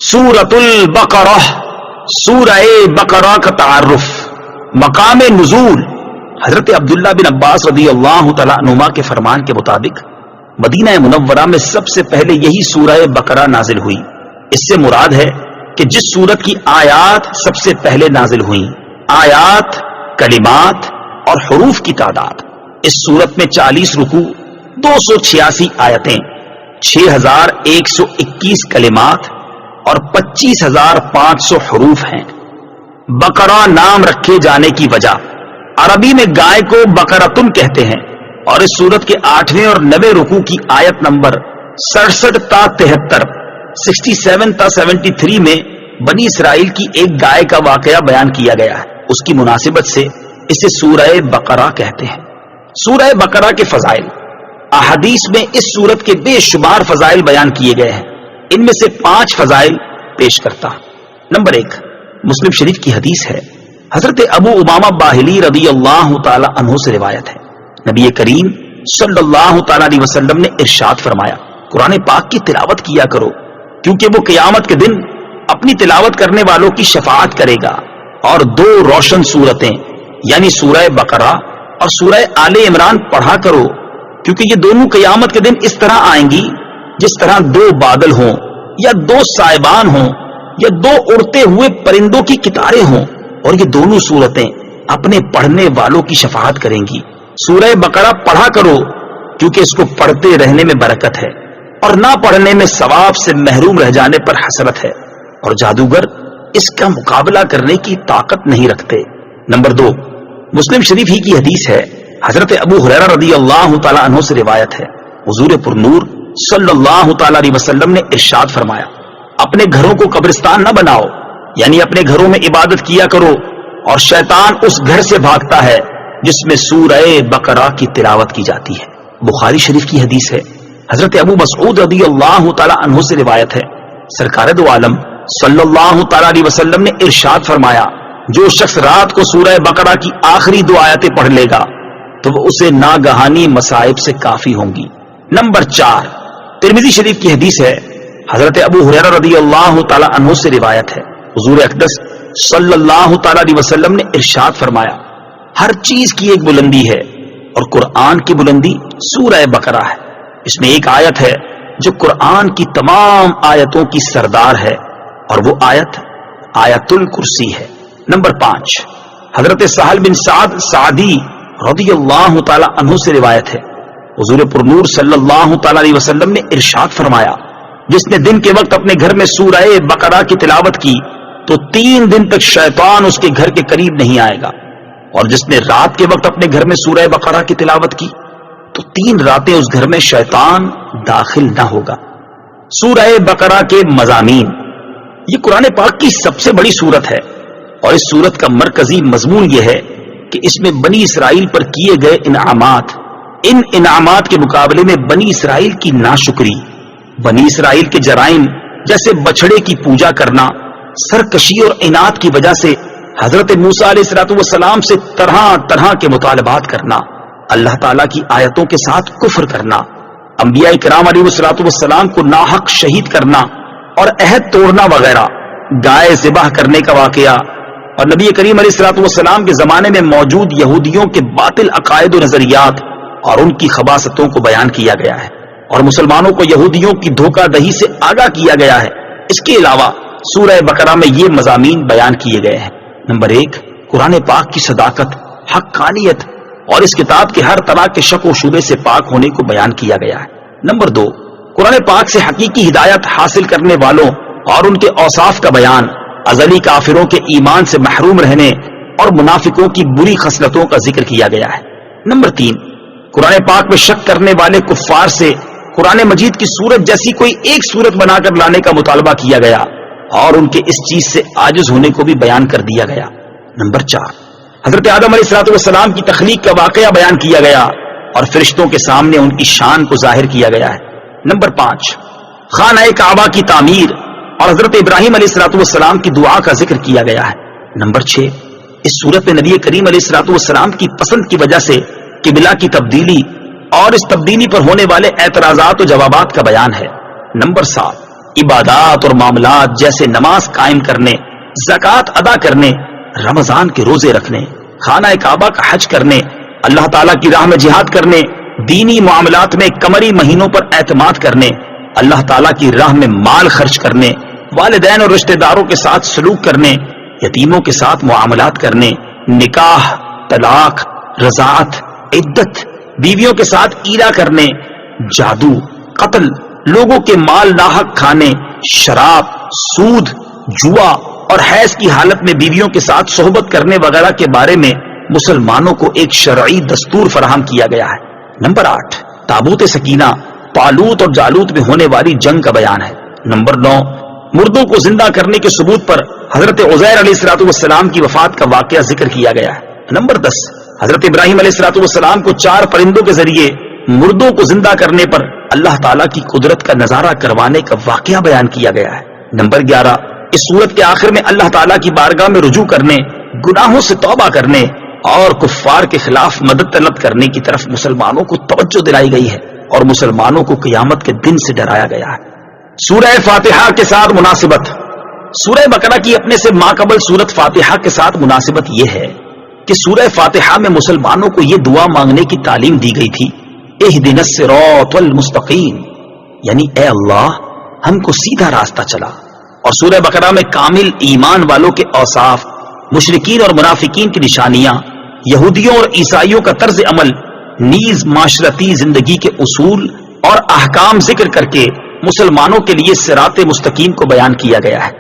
سورۃ البقرہ، سورہ بقرہ کا تعارف۔ مقام نزول، حضرت عبداللہ بن عباس رضی اللہ تعالیٰ عنہما کے فرمان کے مطابق مدینہ منورہ میں سب سے پہلے یہی سورہ بقرہ نازل ہوئی۔ اس سے مراد ہے کہ جس سورت کی آیات سب سے پہلے نازل ہوئیں، آیات، کلمات اور حروف کی تعداد۔ اس سورت میں 40 رکوع، 286 آیتیں، 6121 کلمات اور 25500 حروف ہیں۔ بقرہ نام رکھے جانے کی وجہ، عربی میں گائے کو بقرۃن کہتے ہیں، اور اس سورت کے 8ویں اور 9ویں رکوع کی آیت نمبر 67 تا 73، 67 تا 73 میں بنی اسرائیل کی ایک گائے کا واقعہ بیان کیا گیا ہے۔ اس کی مناسبت سے اسے سورہ بقرہ کہتے ہیں۔ سورہ بقرہ کے فضائل، احادیث میں اس سورت کے بے شمار فضائل بیان کیے گئے ہیں۔ ان میں سے 5 فضائل پیش کرتا ہوں۔ نمبر 1، مسلم شریف کی حدیث ہے، حضرت ابو امامہ باہلی رضی اللہ تعالی عنہ سے روایت ہے، نبی کریم صلی اللہ تعالی علیہ وسلم نے ارشاد فرمایا، قرآن پاک کی تلاوت کیا کرو، کیونکہ وہ قیامت کے دن اپنی تلاوت کرنے والوں کی شفاعت کرے گا۔ اور 2 روشن سورتیں یعنی سورہ بقرہ اور سورہ آل عمران پڑھا کرو، کیونکہ یہ دونوں قیامت کے دن اس طرح آئیں گی جس طرح 2 بادل ہوں، یا 2 سائبان ہوں، یا 2 اڑتے ہوئے پرندوں کی قطاریں ہوں، اور یہ دونوں صورتیں اپنے پڑھنے والوں کی شفاعت کریں گی۔ سورہ بقرہ پڑھا کرو کیونکہ اس کو پڑھتے رہنے میں برکت ہے، اور نہ پڑھنے میں ثواب سے محروم رہ جانے پر حسرت ہے، اور جادوگر اس کا مقابلہ کرنے کی طاقت نہیں رکھتے۔ نمبر 2، مسلم شریف ہی کی حدیث ہے، حضرت ابو ہریرہ رضی اللہ تعالی عنہ سے روایت ہے، حضور پر نور صلی اللہ تعالی علیہ وسلم نے ارشاد فرمایا، اپنے گھروں کو قبرستان نہ بناؤ، یعنی اپنے گھروں میں عبادت کیا کرو، اور شیطان اس گھر سے بھاگتا ہے جس میں سورہ بقرہ کی تلاوت کی جاتی ہے۔ بخاری شریف کی حدیث ہے، حضرت ابو مسعود رضی اللہ تعالی عنہ سے روایت ہے، سرکار دو عالم صلی اللہ تعالی علیہ وسلم نے ارشاد فرمایا، جو شخص رات کو سورہ بقرہ کی آخری 2 آیتیں پڑھ لے گا تو وہ اسے ناگہانی مصائب سے کافی ہوں گی۔ نمبر 4، ترمذی شریف کی حدیث ہے، حضرت ابو ہریرہ رضی اللہ تعالی عنہ سے روایت ہے، حضور اقدس صلی اللہ تعالی علیہ وسلم نے ارشاد فرمایا، ہر چیز کی ایک بلندی ہے، اور قرآن کی بلندی سورہ بقرہ ہے۔ اس میں ایک آیت ہے جو قرآن کی تمام آیتوں کی سردار ہے، اور وہ آیت آیت الکرسی ہے۔ نمبر 5، حضرت سہل بن سعد سعدی رضی اللہ تعالی عنہ سے روایت ہے، حضور پر نور صلی اللہ تعالی علیہ وسلم نے ارشاد فرمایا، جس نے دن کے وقت اپنے گھر میں سورہ بقرہ کی تلاوت کی تو 3 دن تک شیطان اس کے گھر کے قریب نہیں آئے گا، اور جس نے رات کے وقت اپنے گھر میں سورہ بقرہ کی تلاوت کی تو 3 راتیں اس گھر میں شیطان داخل نہ ہوگا۔ سورہ بقرہ کے مضامین، یہ قرآن پاک کی سب سے بڑی سورت ہے، اور اس سورت کا مرکزی مضمون یہ ہے کہ اس میں بنی اسرائیل پر کیے گئے انعامات، ان انعامات کے مقابلے میں بنی اسرائیل کی ناشکری، بنی اسرائیل کے جرائم جیسے بچھڑے کی پوجا کرنا، سرکشی اور عناد کی وجہ سے حضرت موسیٰ علیہ السلام سے طرح طرح کے مطالبات کرنا، اللہ تعالیٰ کی آیتوں کے ساتھ کفر کرنا، انبیاء کرام علیہ السلام کو ناحق شہید کرنا اور عہد توڑنا وغیرہ، گائے ذبح کرنے کا واقعہ، اور نبی کریم علیہ السلام کے زمانے میں موجود یہودیوں کے باطل عقائد و نظریات اور ان کی خباثتوں کو بیان کیا گیا ہے، اور مسلمانوں کو یہودیوں کی دھوکہ دہی سے آگاہ کیا گیا ہے۔ اس کے علاوہ سورہ بقرہ میں یہ مضامین بیان کیے گئے ہیں۔ نمبر 1، قرآن پاک کی صداقت، حقانیت اور اس کتاب کے ہر طرح کے شک و شبہ سے پاک ہونے کو بیان کیا گیا ہے۔ نمبر 2، قرآن پاک سے حقیقی ہدایت حاصل کرنے والوں اور ان کے اوصاف کا بیان، ازلی کافروں کے ایمان سے محروم رہنے اور منافقوں کی بری خصلتوں کا ذکر کیا گیا ہے۔ نمبر 3، قرآن پاک میں شک کرنے والے کفار سے قرآن مجید کی سورت جیسی کوئی ایک سورت بنا کر لانے کا مطالبہ کیا گیا، اور ان کے اس چیز سے عاجز ہونے کو بھی بیان کر دیا گیا۔ نمبر 4، حضرت آدم علیہ السلام کی تخلیق کا واقعہ بیان کیا گیا، اور فرشتوں کے سامنے ان کی شان کو ظاہر کیا گیا ہے۔ نمبر 5، خانہ کعبہ کی تعمیر اور حضرت ابراہیم علیہ السلام کی دعا کا ذکر کیا گیا ہے۔ نمبر 6، اس صورت میں نبی کریم علیہ السلام کی پسند کی وجہ سے قبلہ کی تبدیلی اور اس تبدیلی پر ہونے والے اعتراضات و جوابات کا بیان ہے۔ نمبر 7، عبادات اور معاملات جیسے نماز قائم کرنے، زکوٰۃ ادا کرنے، رمضان کے روزے رکھنے، خانہ کعبہ کا حج کرنے، اللہ تعالیٰ کی راہ میں جہاد کرنے، دینی معاملات میں قمری مہینوں پر اعتماد کرنے، اللہ تعالیٰ کی راہ میں مال خرچ کرنے، والدین اور رشتہ داروں کے ساتھ سلوک کرنے، یتیموں کے ساتھ معاملات کرنے، نکاح، طلاق، رضاعت، عدت، بیویوں کے ساتھ ایلا کرنے، جادو، قتل، لوگوں کے مال ناحق کھانے، شراب، سود، جوا اور حیض کی حالت میں بیویوں کے ساتھ صحبت کرنے وغیرہ کے بارے میں مسلمانوں کو ایک شرعی دستور فراہم کیا گیا ہے۔ نمبر 8، تابوت سکینہ طالوت اور جالوت میں ہونے والی جنگ کا بیان ہے۔ نمبر 9، مردوں کو زندہ کرنے کے ثبوت پر حضرت عزیر علیہ السلام کی وفات کا واقعہ ذکر کیا گیا ہے۔ نمبر 10، حضرت ابراہیم علیہ السلام کو 4 پرندوں کے ذریعے مردوں کو زندہ کرنے پر اللہ تعالیٰ کی قدرت کا نظارہ کروانے کا واقعہ بیان کیا گیا ہے۔ نمبر 11، اس سورت کے آخر میں اللہ تعالیٰ کی بارگاہ میں رجوع کرنے، گناہوں سے توبہ کرنے اور کفار کے خلاف مدد طلب کرنے کی طرف مسلمانوں کو توجہ دلائی گئی ہے اور مسلمانوں کو قیامت کے دن سے ڈرایا گیا ہے۔ سورہ فاتحہ کے ساتھ مناسبت۔ سورہ بقرہ کی اپنے سے ماقبل سورت فاتحہ کے ساتھ مناسبت یہ ہے کہ سورہ فاتحہ میں مسلمانوں کو یہ دعا مانگنے کی تعلیم دی گئی تھی، اہدنا الصراط المستقیم، یعنی اے اللہ ہم کو سیدھا راستہ چلا۔ اور سورہ بقرہ میں کامل ایمان والوں کے اوصاف، مشرکین اور منافقین کی نشانیاں، یہودیوں اور عیسائیوں کا طرز عمل، نیز معاشرتی زندگی کے اصول اور احکام ذکر کر کے مسلمانوں کے لیے صراط مستقیم کو بیان کیا گیا ہے۔